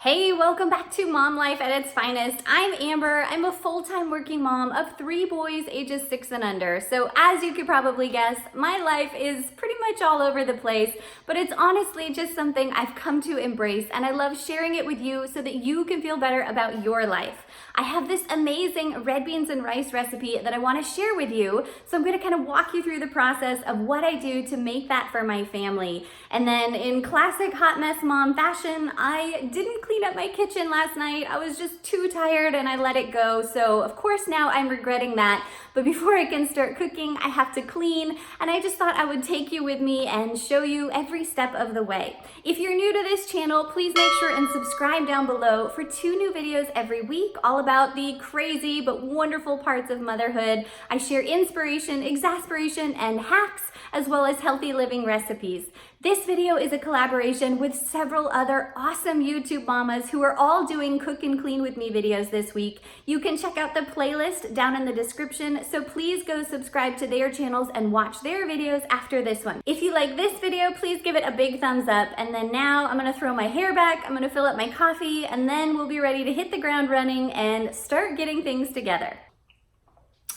Hey, welcome back to Mom Life at its Finest. I'm Amber. I'm a full-time working mom of 3 boys ages 6 and under. So as you could probably guess, my life is pretty much all over the place, but it's honestly just something I've come to embrace, and I love sharing it with you so that you can feel better about your life. I have this amazing red beans and rice recipe that I want to share with you. So I'm going to kind of walk you through the process of what I do to make that for my family. And then in classic hot mess mom fashion, I didn't clean up my kitchen last night. I was just too tired and I let it go. So of course now I'm regretting that. But before I can start cooking, I have to clean. And I just thought I would take you with me and show you every step of the way. If you're new to this channel, please make sure and subscribe down below for 2 new videos every week, all about the crazy but wonderful parts of motherhood. I share inspiration, exasperation, and hacks, as well as healthy living recipes. This video is a collaboration with several other awesome YouTube mamas who are all doing cook and clean with me videos this week. You can check out the playlist down in the description, so please go subscribe to their channels and watch their videos after this one. If you like this video, please give it a big thumbs up. And then now I'm gonna throw my hair back, I'm gonna fill up my coffee, and then we'll be ready to hit the ground running and start getting things together.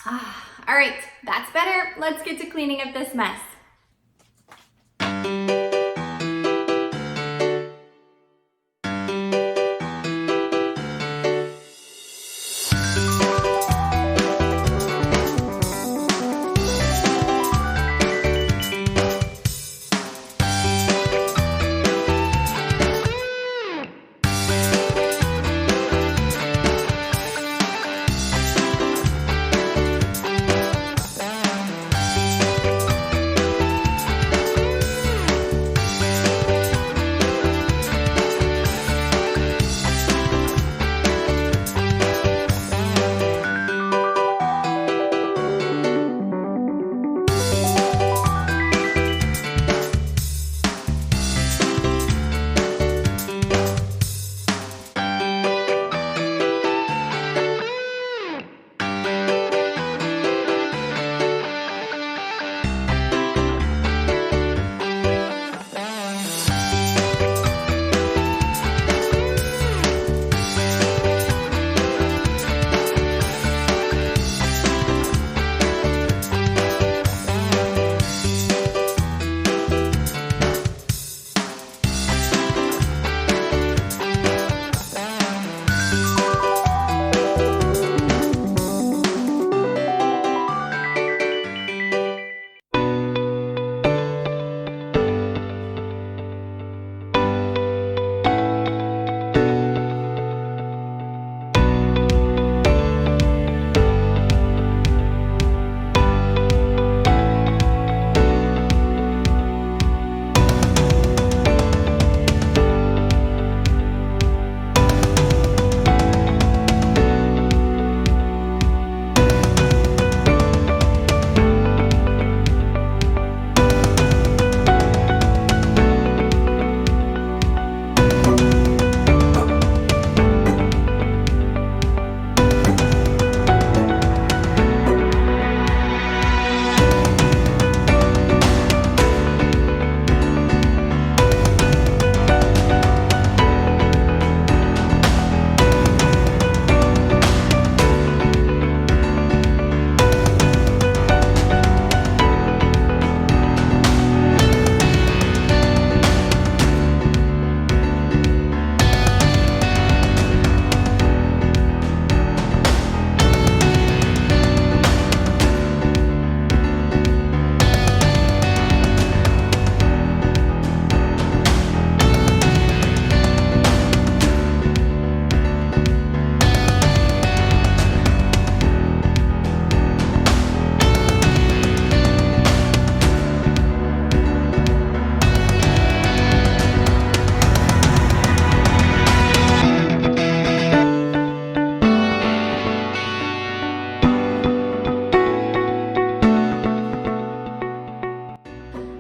All right, that's better. Let's get to cleaning up this mess.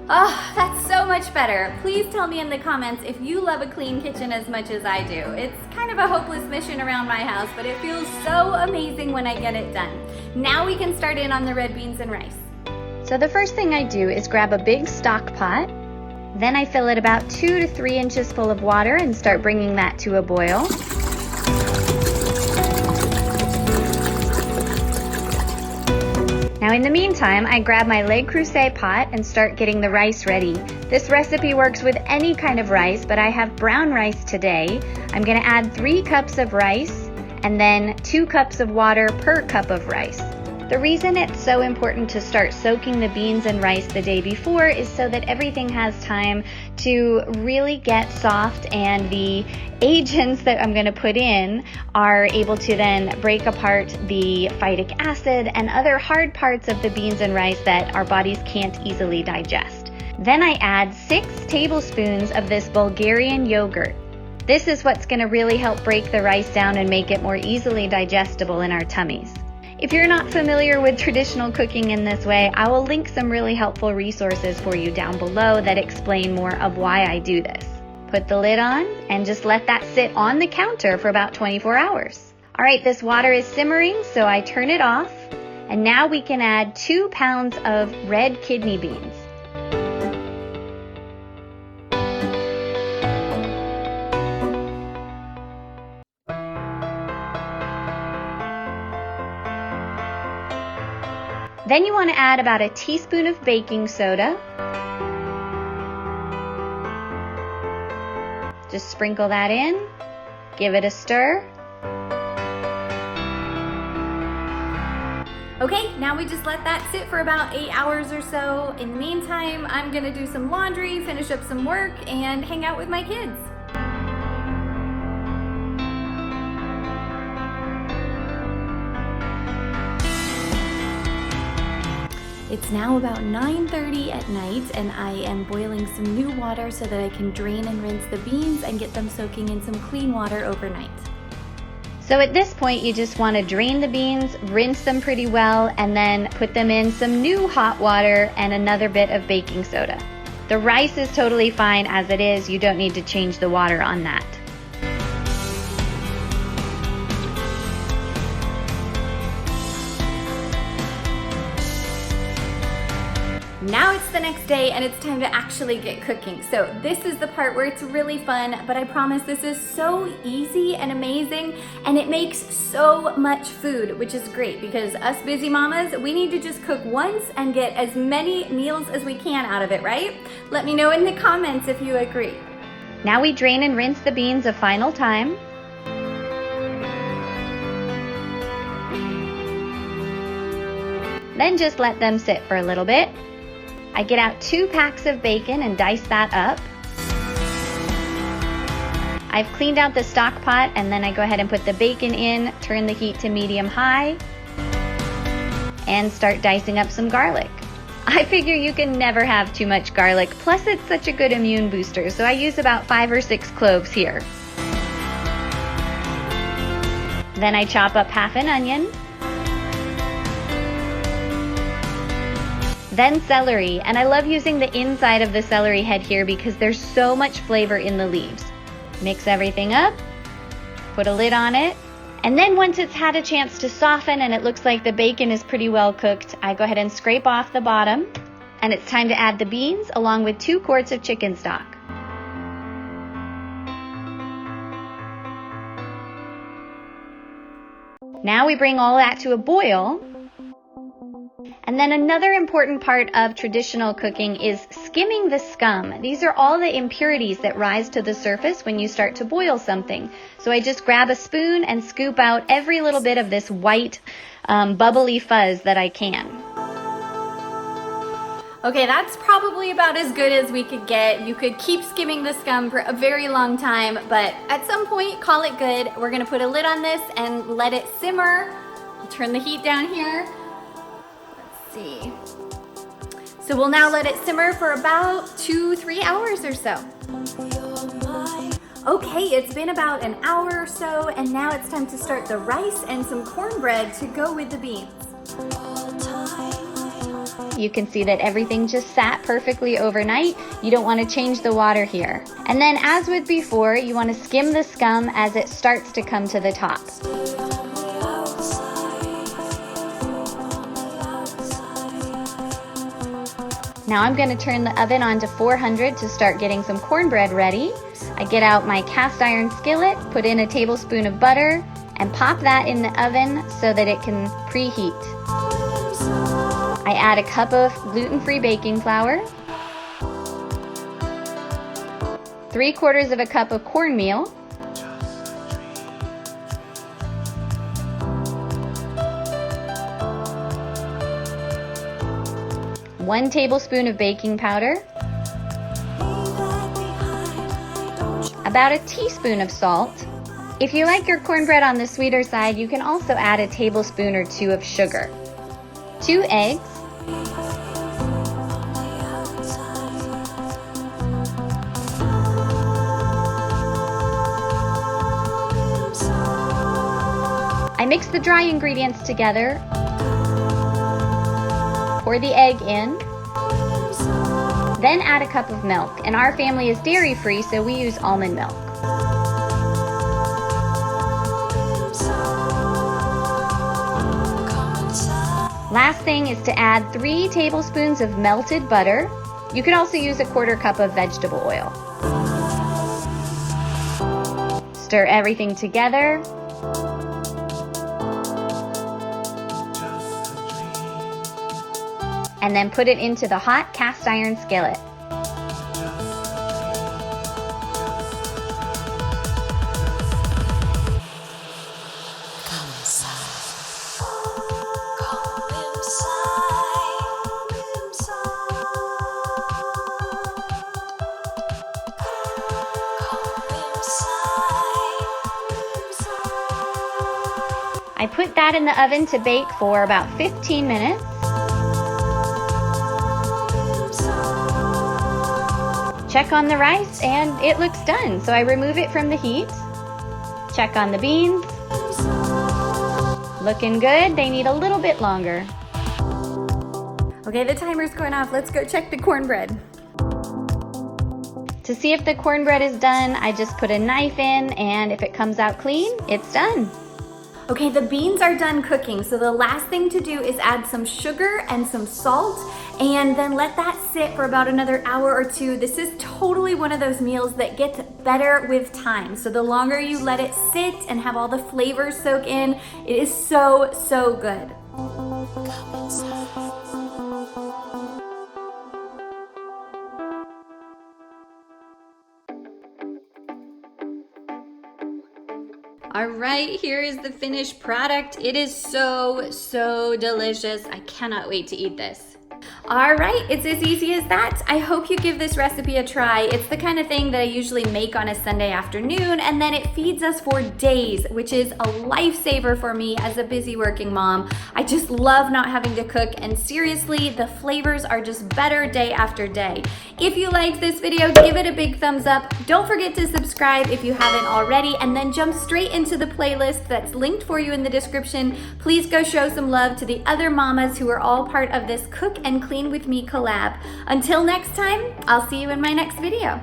Oh, that's so much better. Please tell me in the comments if you love a clean kitchen as much as I do. It's kind of a hopeless mission around my house, but it feels so amazing when I get it done. Now we can start in on the red beans and rice. So the first thing I do is grab a big stock pot Then I fill it about 2 to 3 inches full of water and start bringing that to a boil. Now in the meantime, I grab my Le Creuset pot and start getting the rice ready. This recipe works with any kind of rice, but I have brown rice today. I'm gonna add 3 cups of rice and then 2 cups of water per cup of rice. The reason it's so important to start soaking the beans and rice the day before is so that everything has time to really get soft, and the agents that I'm going to put in are able to then break apart the phytic acid and other hard parts of the beans and rice that our bodies can't easily digest. Then I add 6 tablespoons of this Bulgarian yogurt. This is what's going to really help break the rice down and make it more easily digestible in our tummies. If you're not familiar with traditional cooking in this way, I will link some really helpful resources for you down below that explain more of why I do this. Put the lid on and just let that sit on the counter for about 24 hours. All right, this water is simmering, so I turn it off. And now we can add 2 pounds of red kidney beans. Then you want to add about a teaspoon of baking soda. Just sprinkle that in, give it a stir. Okay, now we just let that sit for about 8 hours or so. In the meantime, I'm gonna do some laundry, finish up some work, and hang out with my kids. It's now about 9:30 at night, and I am boiling some new water so that I can drain and rinse the beans and get them soaking in some clean water overnight. So at this point, you just want to drain the beans, rinse them pretty well, and then put them in some new hot water and another bit of baking soda. The rice is totally fine as it is. You don't need to change the water on that. Now it's the next day and it's time to actually get cooking. So this is the part where it's really fun, but I promise this is so easy and amazing, and it makes so much food, which is great because us busy mamas, we need to just cook once and get as many meals as we can out of it, right? Let me know in the comments if you agree. Now we drain and rinse the beans a final time. Then just let them sit for a little bit. I get out 2 packs of bacon and dice that up. I've cleaned out the stock pot, and then I go ahead and put the bacon in, turn the heat to medium-high, and start dicing up some garlic. I figure you can never have too much garlic, plus it's such a good immune booster, so I use about 5 or 6 cloves here. Then I chop up half an onion. Then celery, and I love using the inside of the celery head here because there's so much flavor in the leaves. Mix everything up, put a lid on it, and then once it's had a chance to soften and it looks like the bacon is pretty well cooked, I go ahead and scrape off the bottom, and it's time to add the beans along with 2 quarts of chicken stock. Now we bring all that to a boil. And then another important part of traditional cooking is skimming the scum. These are all the impurities that rise to the surface when you start to boil something. So I just grab a spoon and scoop out every little bit of this white, bubbly fuzz that I can. Okay, that's probably about as good as we could get. You could keep skimming the scum for a very long time, but at some point, call it good. We're gonna put a lid on this and let it simmer. I'll turn the heat down here. See. So we'll now let it simmer for about 2-3 hours or so. Okay, it's been about an hour or so, and now it's time to start the rice and some cornbread to go with the beans. You can see that everything just sat perfectly overnight. You don't want to change the water here. And then as with before, you want to skim the scum as it starts to come to the top. Now I'm going to turn the oven on to 400 to start getting some cornbread ready. I get out my cast iron skillet, put in a tablespoon of butter, and pop that in the oven so that it can preheat. I add a cup of gluten-free baking flour, 3/4 of a cup of cornmeal, 1 tablespoon of baking powder, about a teaspoon of salt. If you like your cornbread on the sweeter side, you can also add a tablespoon or 2 of sugar, 2 eggs, I mix the dry ingredients together, pour the egg in, then add a cup of milk. And our family is dairy-free, so we use almond milk. Last thing is to add 3 tablespoons of melted butter. You could also use a 1/4 cup of vegetable oil. Stir everything together. And then put it into the hot cast iron skillet. I put that in the oven to bake for about 15 minutes. Check on the rice and it looks done. So I remove it from the heat. Check on the beans. Looking good. They need a little bit longer. Okay, the timer's going off. Let's go check the cornbread. To see if the cornbread is done, I just put a knife in, and if it comes out clean, it's done. Okay, the beans are done cooking, so the last thing to do is add some sugar and some salt, and then let that sit for about another hour or 2. This is totally one of those meals that gets better with time. So the longer you let it sit and have all the flavors soak in, it is so, so good. All right, here is the finished product. It is so, so delicious. I cannot wait to eat this. All right, it's as easy as that. I hope you give this recipe a try. It's the kind of thing that I usually make on a Sunday afternoon, and then it feeds us for days, which is a lifesaver for me as a busy working mom. I just love not having to cook, and seriously, the flavors are just better day after day. If you liked this video, give it a big thumbs up. Don't forget to subscribe if you haven't already, and then jump straight into the playlist that's linked for you in the description. Please go show some love to the other mamas who are all part of this Cook and Clean with Me collab. Until next time, I'll see you in my next video.